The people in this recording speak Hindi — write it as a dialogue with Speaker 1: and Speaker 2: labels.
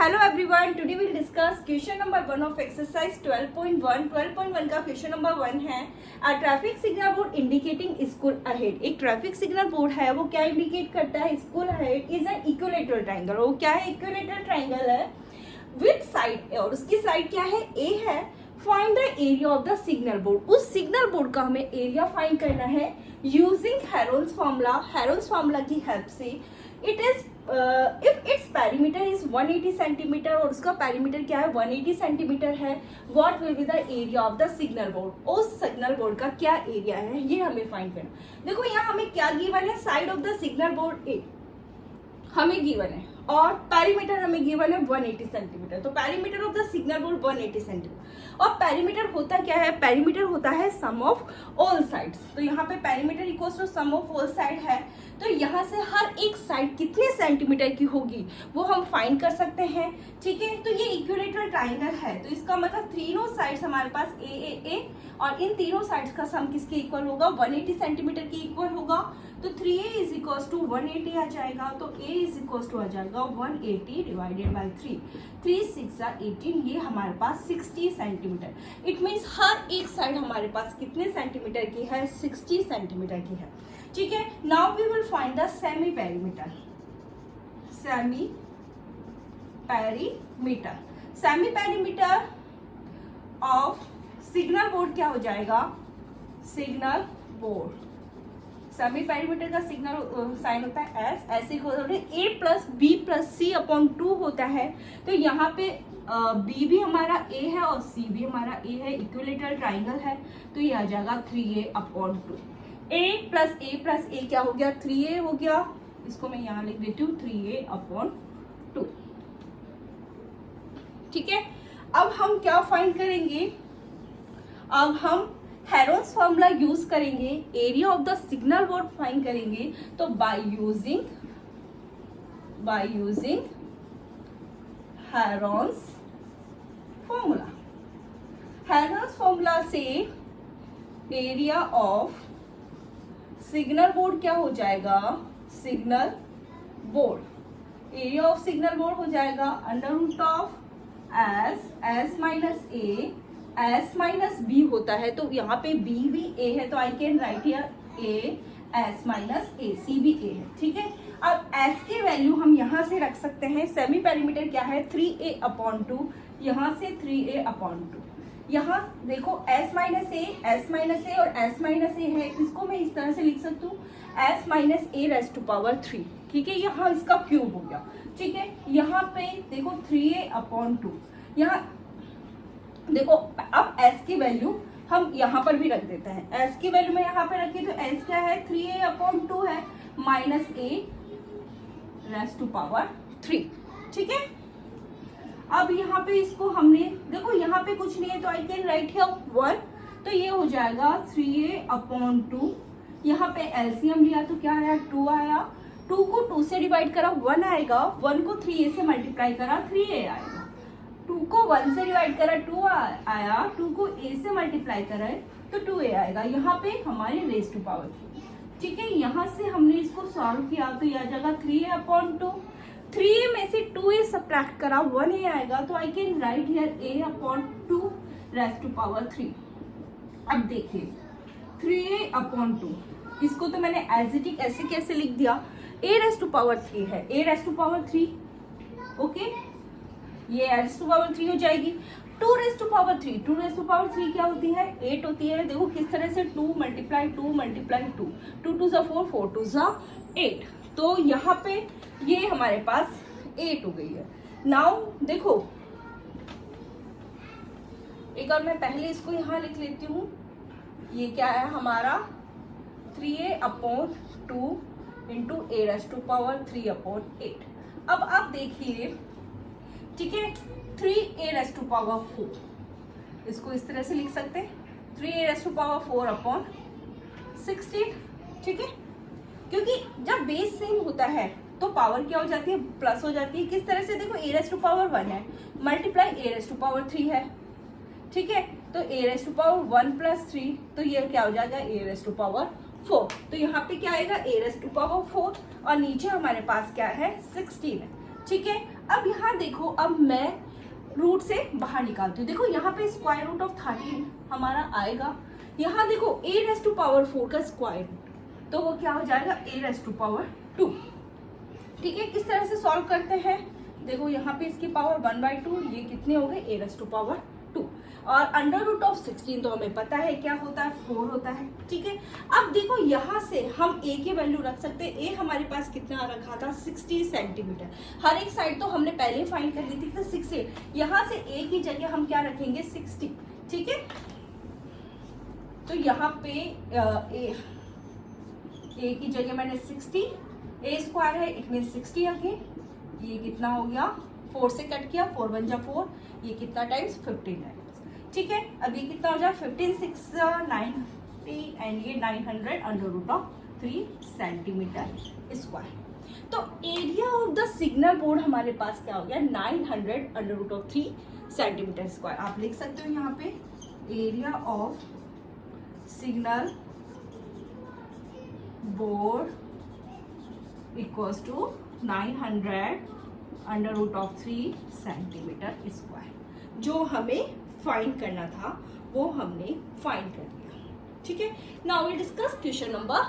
Speaker 1: Hello everyone, today we'll discuss question number 1 of exercise 12.1. 12.1 का क्वेश्चन नंबर 1 है a traffic signal board indicating school ahead. एक ट्रैफिक सिग्नल बोर्ड है, वो क्या इंडिकेट करता है? School ahead is an equilateral triangle. वो क्या है? इक्विलेटरल ट्रायंगल है विथ साइड, और उसकी साइड क्या है? ए है. Find the area of the signal board. उस सिग्नल बोर्ड का हमें एरिया फाइंड करना है using Herold's formula. Herold's formula की हेल्प से it is if its perimeter is 180 centimetre और उसका पेरीमीटर क्या है? 180 सेंटीमीटर है. What will be the area of the signal board? उस सिग्नल बोर्ड का क्या एरिया है, ये हमें फाइंड करना. देखो यहाँ हमें क्या गिवन है? Side of the signal board A हमें गिवन है और पेरीमीटर हमें गिवन है 180 सेंटीमीटर. तो perimeter of the signal board 180 centimetre. और पेरीमीटर होता क्या है? पेरीमीटर होता है सम ऑफ ऑल साइड्स. तो यहाँ पे perimeter equals to sum of all side है. तो यहाँ से हर एक साइड कितने सेंटीमीटर की होगी वो हम फाइंड कर सकते हैं. ठीक है, तो ये इक्विलेटरल ट्राइंगल है, तो इसका मतलब तीनों साइड्स हमारे पास ए और इन तीनों साइड्स का सम किसके इक्वल होगा? 180 सेंटीमीटर के इक्वल होगा. तो 3a इज इक्वल्स टू 180 आ जाएगा. तो a इज इक्वल्स टू आ जाएगा 180 डिवाइडेड बाई 3. 3 6 18, ये हमारे पास 60 सेंटीमीटर. इट मीन्स हर एक साइड हमारे पास कितने सेंटीमीटर की है? 60 सेंटीमीटर की है. ठीक है, now we will find the semi perimeter. Semi perimeter. Semi perimeter of signal board क्या हो जाएगा? Signal board. सेमी पेरीमीटर का सिग्नल साइन होता है एस. ऐसे A plus B plus C upon 2 होता है. तो यहाँ पे बी भी हमारा ए है और सी भी हमारा ए है. इक्विलेटरल ट्राइंगल है, तो ये आ जाएगा 3a अपॉन 2. ए प्लस ए क्या हो गया? 3a हो गया. इसको मैं यहाँ लिख देती हूँ 3a अपॉन 2. ठीक है, अब हम क्या फाइंड करेंगे? अब हम हेरोल्ड्स फॉर्मूला यूज करेंगे, area of the signal board find करेंगे. तो by using Herold's formula. Herold's formula से एरिया ऑफ सिग्नल बोर्ड क्या हो जाएगा? Signal board. Area of signal board हो जाएगा under root of S minus A. S minus B होता है, तो यहाँ पे बी भी ए है, तो I can write here A S minus A. C भी ए है. ठीक है, अब एस की वैल्यू हम यहाँ से रख सकते हैं. सेमी पेरीमीटर क्या है? 3a upon 2. यहाँ से 3a अपॉन 2. यहाँ देखो एस माइनस ए और एस माइनस ए है, इसको मैं इस तरह से लिख सकती हूँ S minus A raise to power 3. ठीक है, यहाँ इसका क्यूब हो गया. ठीक है, यहाँ पे देखो 3a अपॉन 2. यहाँ देखो अब s की वैल्यू हम यहाँ पर भी रख देते हैं. s की वैल्यू मैं यहाँ पे रखी, तो s क्या है? 3a अपॉन 2 है minus a raise to power 3. ठीक है, अब यहाँ पे इसको हमने देखो यहाँ पे कुछ नहीं है, तो आई कैन राइट हियर 1. तो ये हो जाएगा 3a अपॉन 2. यहाँ पे एलसीएम लिया तो क्या आया? 2 आया. 2 को 2 से डिवाइड करा 1 आएगा. 1 को 3a से मल्टीप्लाई करा 3a आएगा. 2 को 1 से डिवाइड करा 2 आया. 2 को a से मल्टीप्लाई करा तो 2a आएगा. यहाँ पे हमारे रेस टू पावर 3. ठीक है, यहाँ से हमने इसको सॉल्व किया तो यह आ जाएगा 3a अपॉन 2. 3a में से 2a सब्ट्रैक्ट करा 1a आएगा. तो I can write here a upon 2 raise to power 3. अब देखिए 3a अपॉन 2, इसको तो मैंने एज इट इज ऐसे कैसे लिख दिया? a रेस टू पावर 3 है. a raise to power 3. Okay, ये रेस टू पावर 3 हो जाएगी. 2 raise to power 3. 2 raise to power 3 क्या होती है? 8 होती है. देखो किस तरह से 2 मल्टीप्लाई 2 मल्टीप्लाई 2. 2 2 ज़ा 4, 4 2 ज़ा 8. तो यहाँ पे ये हमारे पास 8 हो गई है. नाउ देखो एक और मैं पहले इसको यहाँ लिख लेती हूँ. ये क्या है हमारा? 3a upon 2 into a raise to power 3 upon 8. अब आप देखिए, ठीक है, 3a रेस टू पावर 4. इसको इस तरह से लिख सकते हैं 3a race to power 4 upon 16. ठीक है, क्योंकि जब बेस सेम होता है तो पावर क्या हो जाती है? प्लस हो जाती है. किस तरह से? देखो a रेस टू पावर 1 है multiply a raise to power 3 है. ठीक है, तो a raise to power 1 plus 3, तो ये क्या हो जाएगा? a raise to power 4. तो यहाँ पे क्या आएगा? a रेस टू पावर 4 और नीचे हमारे पास क्या है? 16 है. ठीक है, अब यहाँ देखो, अब मैं रूट से बाहर निकालती हूँ। देखो यहाँ पे स्क्वायर रूट ऑफ 13 हमारा आएगा। यहाँ देखो a रेज़ टू पावर 4 का स्क्वायर रूट, तो वो क्या हो जाएगा a रेज़ टू पावर 2। ठीक है, किस तरह से सॉल्व करते हैं, देखो यहाँ पे इसकी पावर 1/2, ये कितने हो गए a रेज़ टू पावर 2, और अंडर रूट ऑफ 16 तो हमें पता है क्या होता है, 4 होता है। ठीक है, अब देखो यहाँ से हम a की वैल्यू रख सकते हैं। a हमारे पास कितना रखा था, 60 सेंटीमीटर। हर एक साइड तो हमने पहले फाइंड कर ली थी, तो 60, यहाँ से a की जगह हम क्या रखेंगे, 60। ठीक है, तो यहाँ पे a की जगह मैंने 60, a स्क्वायर है, इट मीन 60 अगेन। ये कितना हो गया, 4 से कट किया, 4 1 जा 4, ये कितना टाइम्स, 15 टाइम्स। ठीक है, अब ये कितना हो जाए, 15 6 90 एंड ये 900 under root of 3 centimetre square. तो area of the signal board हमारे पास क्या हो गया, 900 under root of 3 centimetre square. आप लिख सकते हो यहाँ पे area of signal board equals to 900 under root of 3 centimetre square. जो हमें फाइंड करना था वो हमने फाइंड कर लिया। ठीक है, now we discuss question number